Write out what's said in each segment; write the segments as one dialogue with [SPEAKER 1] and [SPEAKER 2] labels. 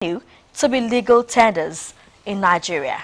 [SPEAKER 1] to be legal tenders in Nigeria.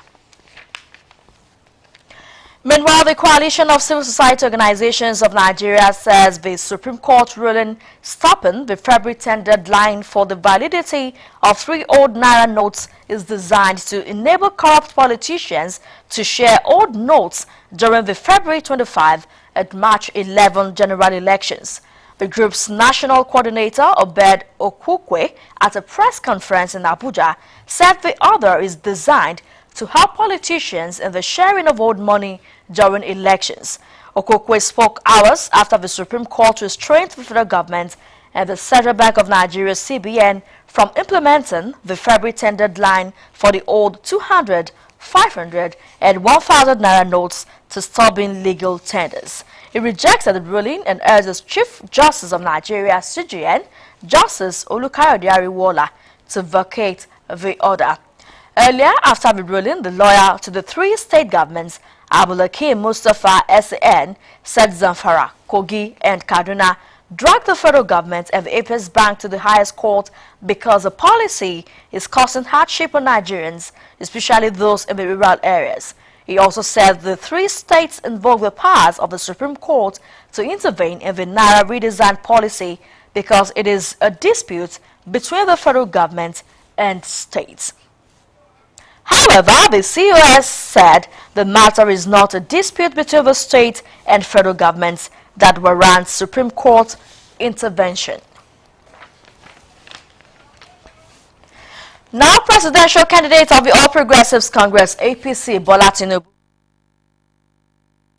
[SPEAKER 1] Meanwhile, the Coalition of Civil Society Organizations of Nigeria says the Supreme Court ruling stopping the February 10 deadline for the validity of 3 old Naira notes is designed to enable corrupt politicians to share old notes during the February 25 and March 11 general elections. The group's national coordinator, Obed Okwukwe, at a press conference in Abuja, said the order is designed to help politicians in the sharing of old money during elections. Okwukwe spoke hours after the Supreme Court restrained the federal government and the Central Bank of Nigeria (CBN) from implementing the February 10 deadline for the old 200, 500 and 1,000 Naira notes to stop being legal tenders. He rejected the ruling and urges Chief Justice of Nigeria (CJN), Justice Olukayode Ariwola, to vacate the order. Earlier, after the ruling, the lawyer to the 3 state governments, Abulakim Mustafa SAN, said Zamfara, Kogi and Kaduna dragged the federal government and the 8th Bank to the highest court because the policy is causing hardship on Nigerians, especially those in the rural areas. He also said the 3 states invoke the powers of the Supreme Court to intervene in the Naira redesign policy because it is a dispute between the federal government and states. However, the COS said the matter is not a dispute between the state and federal governments that warrants Supreme Court intervention. Now, presidential candidate of the All Progressives Congress, APC, Bola Tinubu,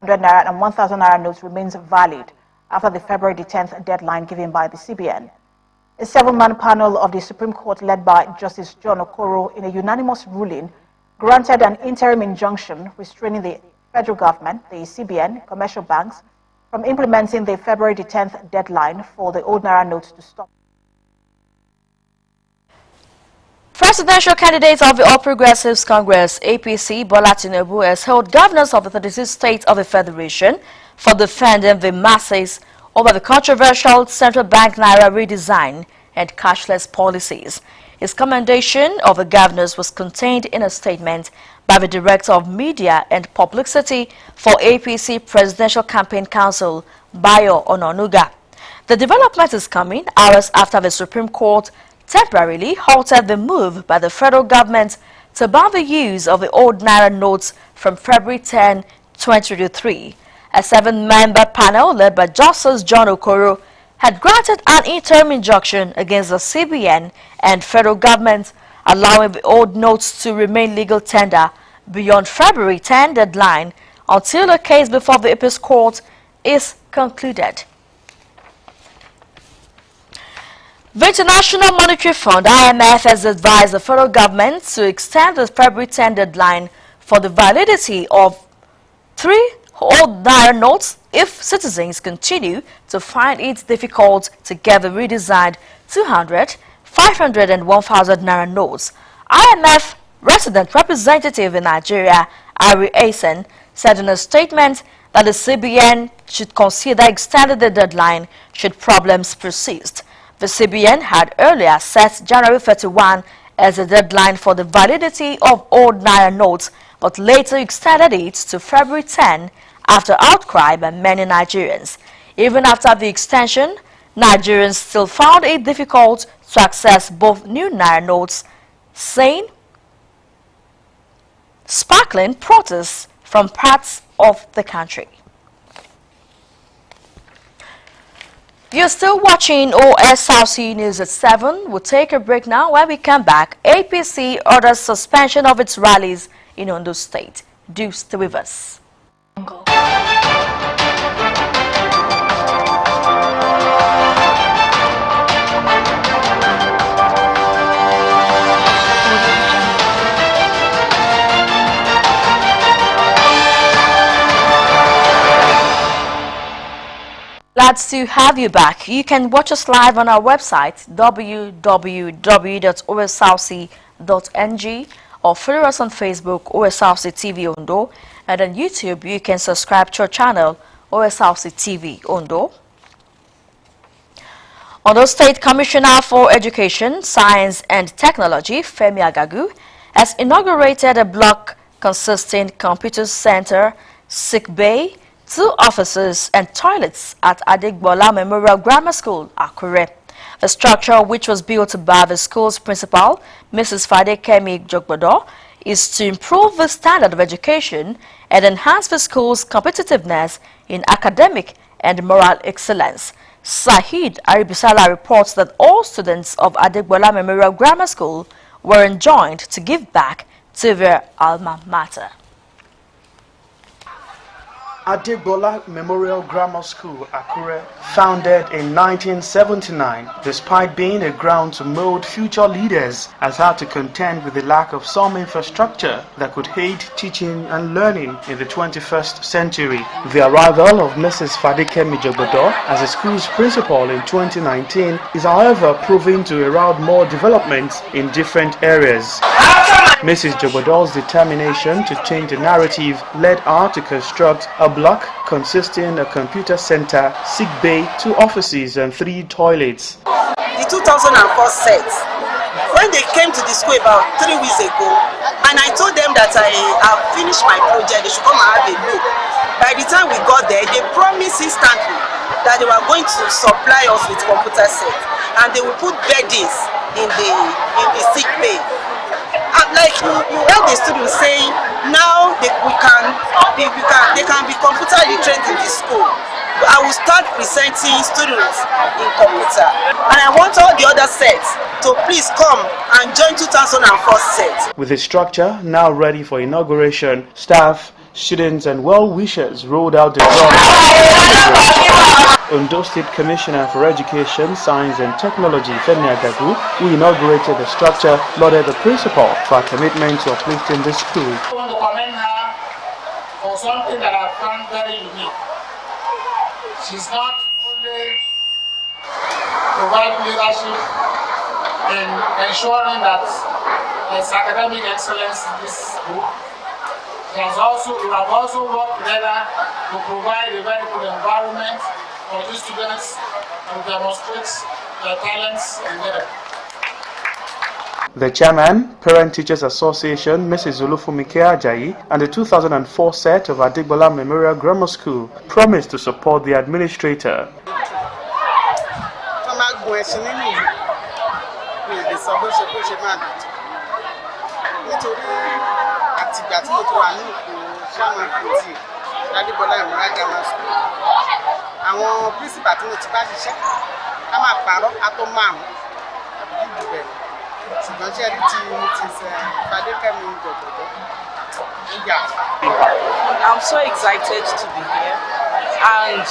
[SPEAKER 2] 100 Naira and 1,000 Naira notes remains valid after the February 10th deadline given by the CBN. A 7-man panel of the Supreme Court led by Justice John Okoro in a unanimous ruling granted an interim injunction restraining the federal government, the CBN, commercial banks from implementing the February 10th deadline for the old Naira notes to stop.
[SPEAKER 1] Presidential candidate of the All Progressives Congress, APC, Bola Tinubu, has held governors of the 36 states of the Federation for defending the masses over the controversial central bank Naira redesign and cashless policies. His commendation of the governors was contained in a statement by the Director of Media and Publicity for APC Presidential Campaign Council, Bayo Ononuga. The development is coming hours after the Supreme Court temporarily halted the move by the federal government to ban the use of the old Naira notes from February 10, 2023. A 7-member panel led by Justice John Okoro had granted an interim injunction against the CBN and federal government, allowing the old notes to remain legal tender beyond February 10 deadline until a case before the Appeals Court is concluded. The International Monetary Fund (IMF) has advised the federal government to extend the February 10 deadline for the validity of 3 old Naira notes if citizens continue to find it difficult to get the redesigned 200, 500 and 1,000 Naira notes. IMF resident representative in Nigeria, Ari Asen, said in a statement that the CBN should consider extending the deadline should problems persist. The CBN had earlier set January 31 as a deadline for the validity of old Naira notes, but later extended it to February 10 after outcry by many Nigerians. Even after the extension, Nigerians still found it difficult to access both new Naira notes, saying sparkling protests from parts of the country. You're still watching Osrc News at 7. We'll take a break now. When we come back, APC orders suspension of its rallies in Ondo State. Do stay with us. Glad to have you back. You can watch us live on our website www.osrc.ng or follow us on Facebook, Osrc TV Ondo, and on YouTube you can subscribe to our channel, Osrc TV Ondo. Ondo State Commissioner for Education, Science and Technology, Femi Agagu, has inaugurated a block consisting computer center, sick bay, 2 offices and toilets at Adigbola Memorial Grammar School, Akure. The structure, which was built by the school's principal, Mrs. Fadekemi Jogbodo, is to improve the standard of education and enhance the school's competitiveness in academic and moral excellence. Sahid Aribisala reports that all students of Adigbola Memorial Grammar School were enjoined to give back to their alma mater.
[SPEAKER 3] Adigbola Memorial Grammar School, Akure, founded in 1979, despite being a ground to mold future leaders, has had to contend with the lack of some infrastructure that could aid teaching and learning in the 21st century. The arrival of Mrs. Fadekemi Jogbodo as the school's principal in 2019 is, however, proving to herald more developments in different areas. Mrs. Jogbodo's determination to change the narrative led her to construct a block consisting of a computer center, sick bay, 2 offices and 3 toilets.
[SPEAKER 4] The 2004 set, when they came to the school about 3 weeks ago, and I told them that I have finished my project, they should come and have a look. By the time we got there, they promised instantly that they were going to supply us with computer sets, and they will put beddings in the sick bay. Like you heard the students saying, now they can be computer literate in the school. I will start presenting students in computer, and I want all the other sets to please come and join 2004 set.
[SPEAKER 3] With the structure now ready for inauguration, staff, students and well-wishers rolled out the drum. Ondo State Commissioner for Education, Science and Technology, Femi Agagu, who inaugurated the structure, lauded the principal for her commitment to uplifting the school.
[SPEAKER 5] I want to commend her for something that I found very unique. She's not only providing leadership in ensuring that there's academic excellence in this school. We have also worked together to provide a very good environment for these students to demonstrate their talents and their.
[SPEAKER 3] The chairman, Parent Teachers Association, Mrs. Olufumike Ajayi, and the 2004 set of Adigbola Memorial Grammar School promised to support the administrator.
[SPEAKER 6] Àwọn principal tí mo ti bá ṣiṣẹ́ ká máa pààrọ̀ àtọ́ márùn-ún ìbẹ̀ ṣùgbọ́n ṣe rí tí mo ti ṣe Fadekemi Jogbodo níyà.
[SPEAKER 4] I'm so excited to be here, and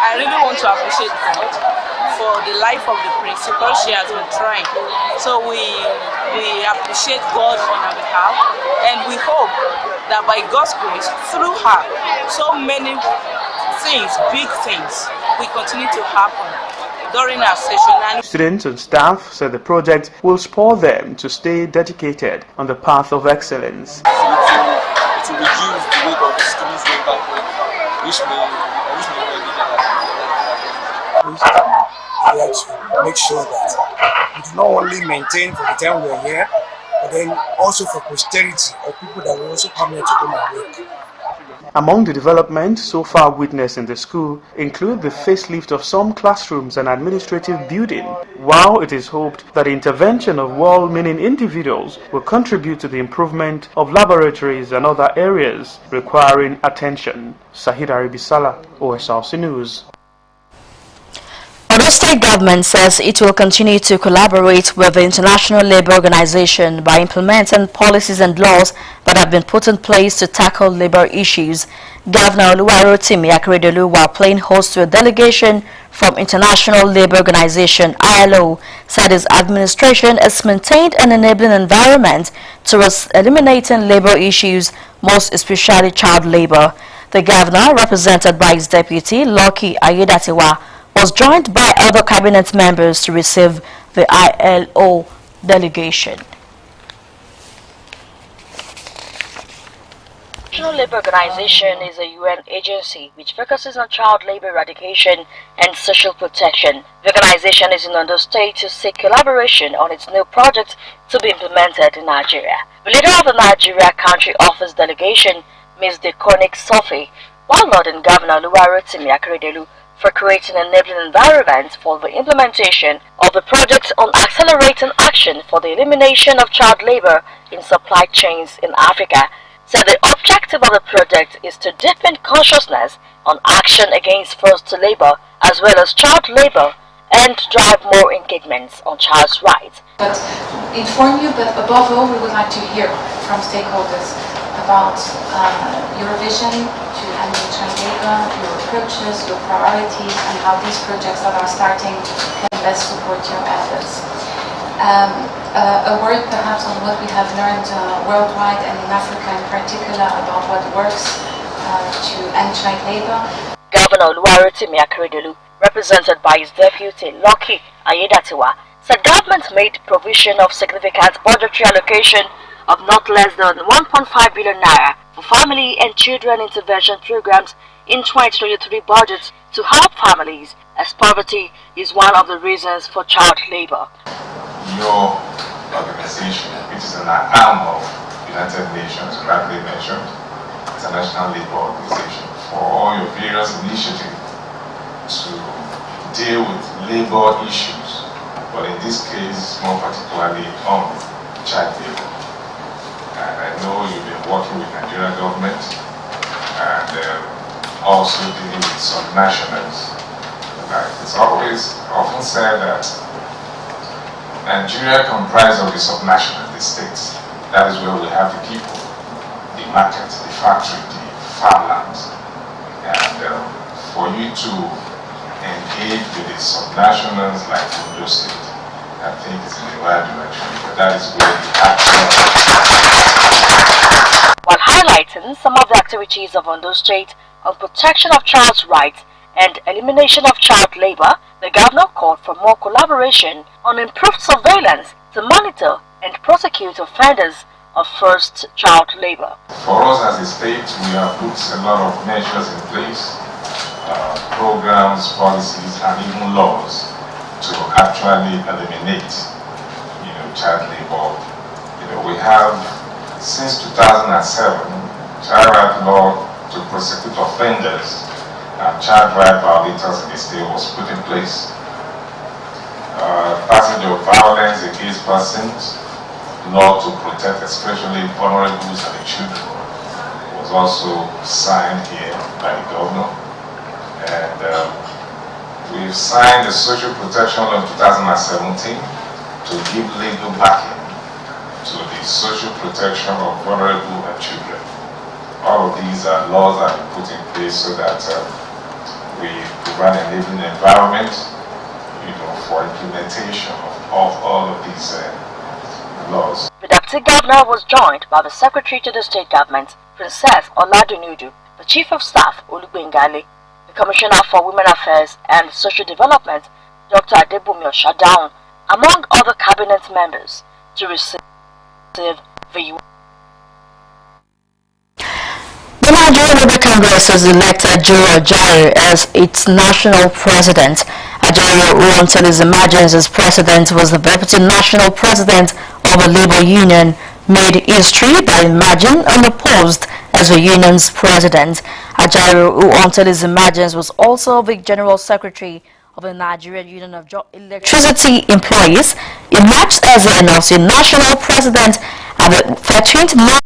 [SPEAKER 4] I really want to appreciate God for the life of the principal. She has been trying, so we appreciate God on her behalf, and we hope that by God's grace, through her, so many things, big things, will continue to happen during our session. And
[SPEAKER 3] Students and staff said the project will spur them to stay dedicated on the path of excellence.
[SPEAKER 7] It will reduce the weight of students going back home, which may
[SPEAKER 8] we have to make sure that we do not only maintain for the time we are here, but then also for posterity or people that will also come here to come and work.
[SPEAKER 3] Among the developments so far witnessed in the school include the facelift of some classrooms and administrative building, while it is hoped that the intervention of well-meaning individuals will contribute to the improvement of laboratories and other areas requiring attention. Sahid Aribisala, Osrc News.
[SPEAKER 1] The state government says it will continue to collaborate with the International Labour Organization by implementing policies and laws that have been put in place to tackle labour issues. Governor Oluwarotimi Akeredolu, while playing host to a delegation from International Labour Organization (ILO), said his administration has maintained an enabling environment towards eliminating labour issues, most especially child labour. The governor, represented by his deputy, Lucky Ayedatiwa, was joined by other cabinet members to receive the ILO delegation. International Labour Organization is a UN agency which focuses on child labour eradication and social protection. The organization is in Ondo State to seek collaboration on its new project to be implemented in Nigeria. The leader of the Nigeria Country Office delegation, Ms. Dekonik Sophie, while lauding Governor Oluwarotimi Akeredolu for creating an enabling environment for the implementation of the project on accelerating action for the elimination of child labour in supply chains in Africa, said the objective of the project is to deepen consciousness on action against forced labour as well as child labour and drive more engagements on child's rights.
[SPEAKER 9] But inform you, but above all, we would like to hear from stakeholders about your vision to ending child labour, your approaches, your priorities, and how these projects that are starting can best support your efforts. A word perhaps on what we have learned worldwide and in Africa in particular about what works to end child labour.
[SPEAKER 1] Governor Oluwarotimi Akeredolu, represented by his deputy Lucky Ayedatiwa, said government made provision of significant budgetary allocation of not less than 1.5 billion naira for family and children intervention programs in 2023 budget to help families, as poverty is one of the reasons for child labour.
[SPEAKER 10] Your organization, which is an arm of United Nations, rightly mentioned, International Labour Organization, for all your various initiatives to deal with labour issues, but in this case, more particularly on child labour. And I know you've been working with Nigerian government and also dealing with some nationals. It's always often said that Nigeria comprises of the subnational, the states. That is where we have the people, the market, the factory, the farmlands. And for you to engage with the subnationals like Ondo State, I think it's in the right direction, but that is where the action.
[SPEAKER 1] While highlighting some of the activities of Ondo State on protection of child's rights and elimination of child labour, the governor called for more collaboration on improved surveillance to monitor and prosecute offenders of forced child labour.
[SPEAKER 10] For us as a state, we have put a lot of measures in place, programs, policies, and even laws to actually eliminate, child labour. We have since 2007 child right law to prosecute offenders and child right violators in the state was put in place. Passage of violence against persons, law to protect especially vulnerable and the children was also signed here by the governor. And we've signed the social protection law in 2017 to give legal backing to the social protection of vulnerable and children. All of these are laws that have been put in place so that we provide an enabling environment, for implementation of all of these laws.
[SPEAKER 1] The Deputy Governor was joined by the Secretary to the State Government, Princess Oladunudu, the Chief of Staff, Olugbengale, the Commissioner for Women Affairs and Social Development, Dr. Adebumi Oshadaun, among other cabinet members, to receive the The Nigerian Labour Congress has elected Juro Ajayi as its national president. Ajayi, who until his emergence as president was the deputy national president of a labour union, made history by emerging unopposed as the union's president. Ajayi, who until his emergence was also the general secretary of the Nigerian Union of Electricity Employees, emerged as the NLC national president at the 13th March.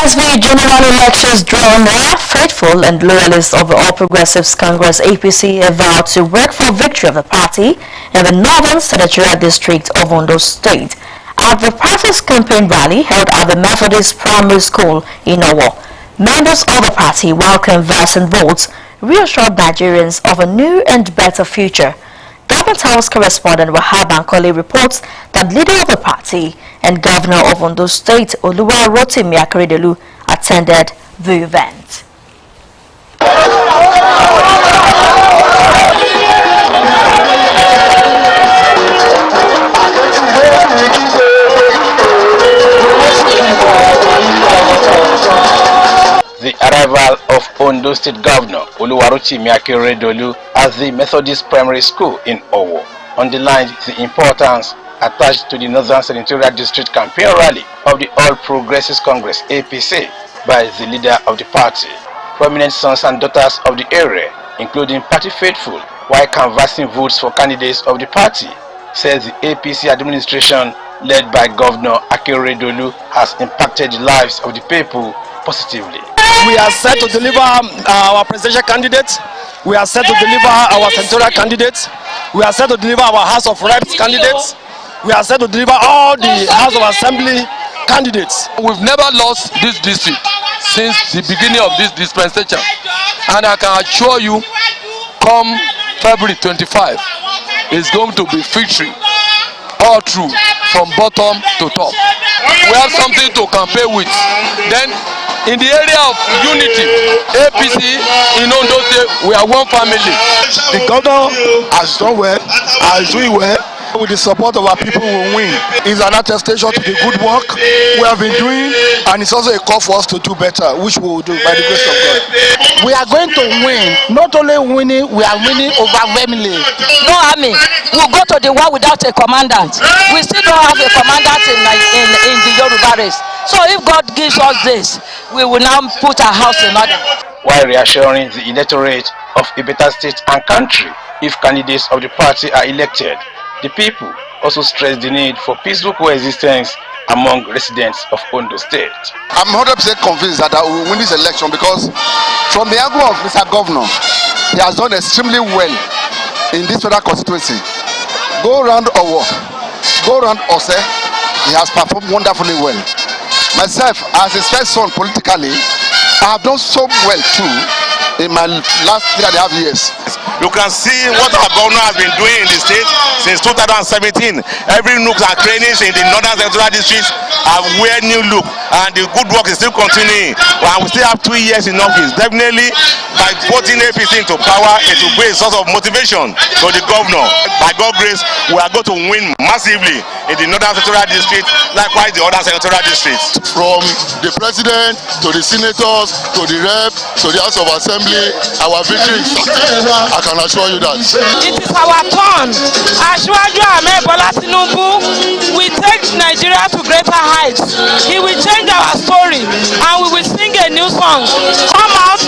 [SPEAKER 1] As the general elections draw near, faithful and loyalists of the All Progressives Congress APC have vowed to work for victory of the party in the northern senatorial district of Ondo State. At the party's campaign rally held at the Methodist Primary School in Owo, members of the party, while conversing votes, reassured Nigerians of a new and better future. Government House correspondent Wahab Ankole reports that leader of the party and governor of Ondo State, Oluwarotimi Akeredolu, attended the event.
[SPEAKER 11] arrival of Ondo State Governor Oluwarotimi Akeredolu at the Methodist Primary School in Owo underlined the importance attached to the Northern Senatorial District campaign rally of the All Progressives Congress (APC) by the leader of the party. Prominent sons and daughters of the area, including party faithful, while canvassing votes for candidates of the party, says the APC administration led by Governor Akeredolu has impacted the lives of the people positively.
[SPEAKER 12] We are set to deliver our presidential candidates. We are set to deliver our senatorial candidates. We are set to deliver our House of Reps candidates. We are set to deliver all the House of Assembly candidates.
[SPEAKER 13] We've never lost this district since the beginning of this dispensation, and I can assure you, come February 25, it's going to be victory all through, from bottom to top. We have something to campaign with. Then, in the area of unity, APC in Ondo State, we are one family.
[SPEAKER 12] The governor has done well, is doing well. With the support of our people, we will win. It's an attestation to the good work we have been doing, and it's also a call for us to do better, which we will do by the grace of God.
[SPEAKER 14] We are going to win. Not only winning, we are winning overwhelmingly. No army will go to the war without a commandant. We still don't have a commandant in the Yoruba race. So if God gives us this, we will now put our house in order.
[SPEAKER 11] While reassuring the electorate of a better state and country if candidates of the party are elected, the people also stress the need for peaceful coexistence among residents of Ondo State.
[SPEAKER 15] I'm 100% convinced that I will win this election because from the angle of Mr. Governor, he has done extremely well in this federal constituency. Go around Owo, go around Ose, he has performed wonderfully well. Myself, as his first son politically, I have done so well too in my last 3.5 years.
[SPEAKER 16] You can see what our governor has been doing in the state since 2017. Every nooks and crannies in the northern senatorial districts have wear new look, and the good work is still continuing. And we still have 2 years in office. Definitely, by voting APC into power, it will be a source of motivation to the governor. By God's grace, we are going to win massively in the northern senatorial district, likewise the other senatorial districts.
[SPEAKER 15] From the president to the senators to the rep to the House of Assembly, our victory is certain. I can assure you that.
[SPEAKER 17] It is our turn. Asiwaju Ahmed Bola Tinubu will take Nigeria to greater heights. He will change our story and we will sing a new song. Come out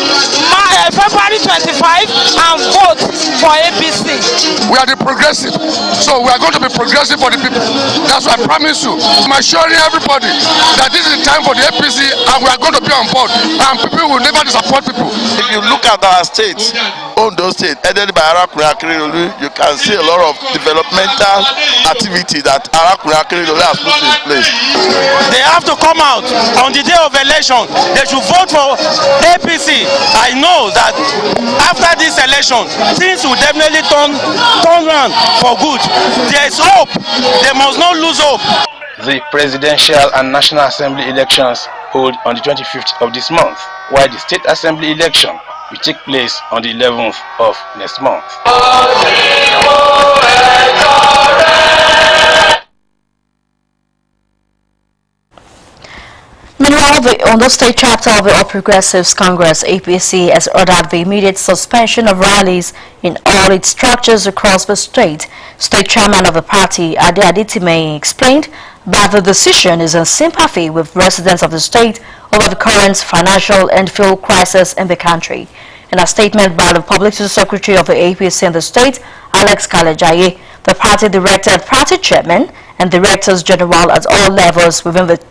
[SPEAKER 17] February 25 and vote for APC.
[SPEAKER 13] We are the progressive, so we are going to be progressive for the people. That's what I promise you. I'm assuring everybody that this is the time for the APC and we are going to be on board, and people will never disappoint people.
[SPEAKER 16] If you look at our state, Ondo State, headed by Arakuni Akeredolu, you can see a lot of developmental activity that Arakuni Akeredolu has put in place.
[SPEAKER 12] They have to come out on the day of election. They should vote for APC. I know that after this election, things will definitely turn around for good. There is hope. They must not lose hope.
[SPEAKER 11] The presidential and national assembly elections hold on the 25th of this month, while the state assembly election will take place on the 11th of next month.
[SPEAKER 1] Meanwhile, the Ondo State chapter of the All Progressives Congress (APC) has ordered the immediate suspension of rallies in all its structures across the state. State chairman of the party, Ade Aditime, explained that the decision is in sympathy with residents of the state over the current financial and fuel crisis in the country. In a statement by the Publicity Secretary of the APC in the state, Alex Kalejaye, the party directed party chairman and directors general at all levels within the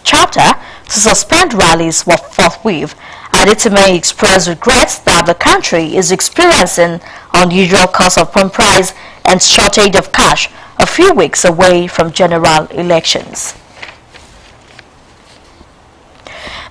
[SPEAKER 1] chapter to suspend rallies forthwith. Aditime expressed regrets that the country is experiencing unusual cost of pump price and shortage of cash a few weeks away from general elections.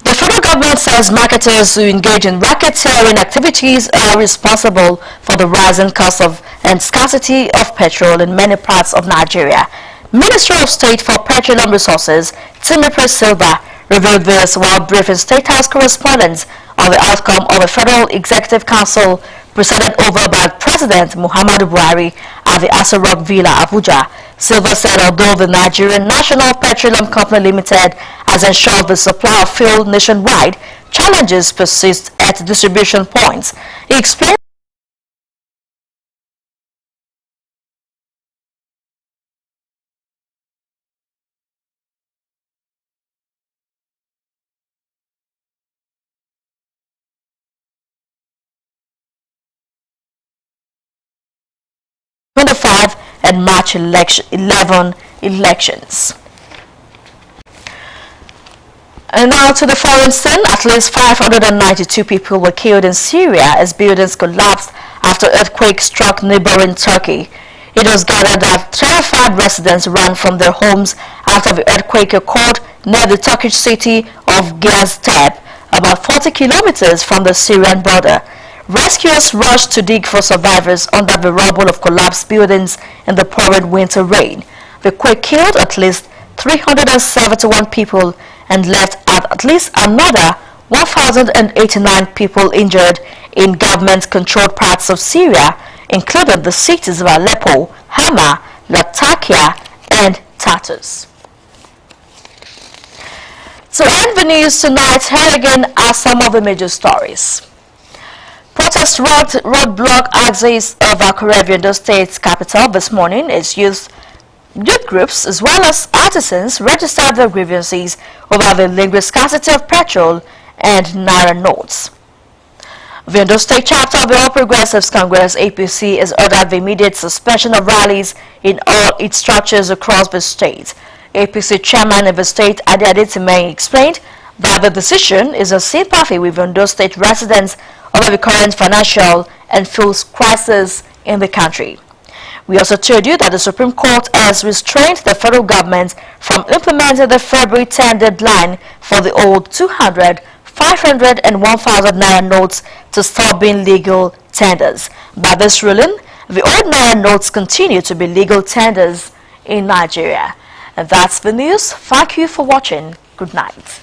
[SPEAKER 1] The federal government says marketers who engage in racketeering activities are responsible for the rising cost of and scarcity of petrol in many parts of Nigeria. Minister of State for Petroleum Resources, Timothy Silva, revealed this while briefing State House correspondents on the outcome of a Federal Executive Council presided over by President Muhammadu Buhari at the Osrc Villa, Abuja. Silva said although the Nigerian National Petroleum Company Limited has ensured the supply of fuel nationwide challenges persist at distribution points. He explained and March 11 elections. And now to the foreign scene. At least 592 people were killed in Syria as buildings collapsed after earthquake struck neighboring Turkey. It was gathered that terrified residents ran from their homes after the earthquake occurred near the Turkish city of Gaziantep, about 40 kilometers from the Syrian border. Rescuers rushed to dig for survivors under the rubble of collapsed buildings in the pouring winter rain. The quake killed at least 371 people and left at least another 1,089 people injured in government-controlled parts of Syria, including the cities of Aleppo, Hama, Latakia, and Tartus. To end the news tonight, here again are some of the major stories. Protest roadblock axis of Akure, Ondo State's capital this morning is youth groups as well as artisans registered their grievances over the lingering scarcity of petrol and naira notes. The Ondo State chapter of the All Progressives Congress APC has ordered the immediate suspension of rallies in all its structures across the state. APC chairman of the state, Ade Adetime, explained that the decision is in sympathy with Ondo State residents over the current financial and fuel crisis in the country. We also told you that the Supreme Court has restrained the federal government from implementing the February 10 deadline for the old 200, 500 and 1,000 naira notes to stop being legal tenders. By this ruling, the old naira notes continue to be legal tenders in Nigeria. And that's the news. Thank you for watching. Good night.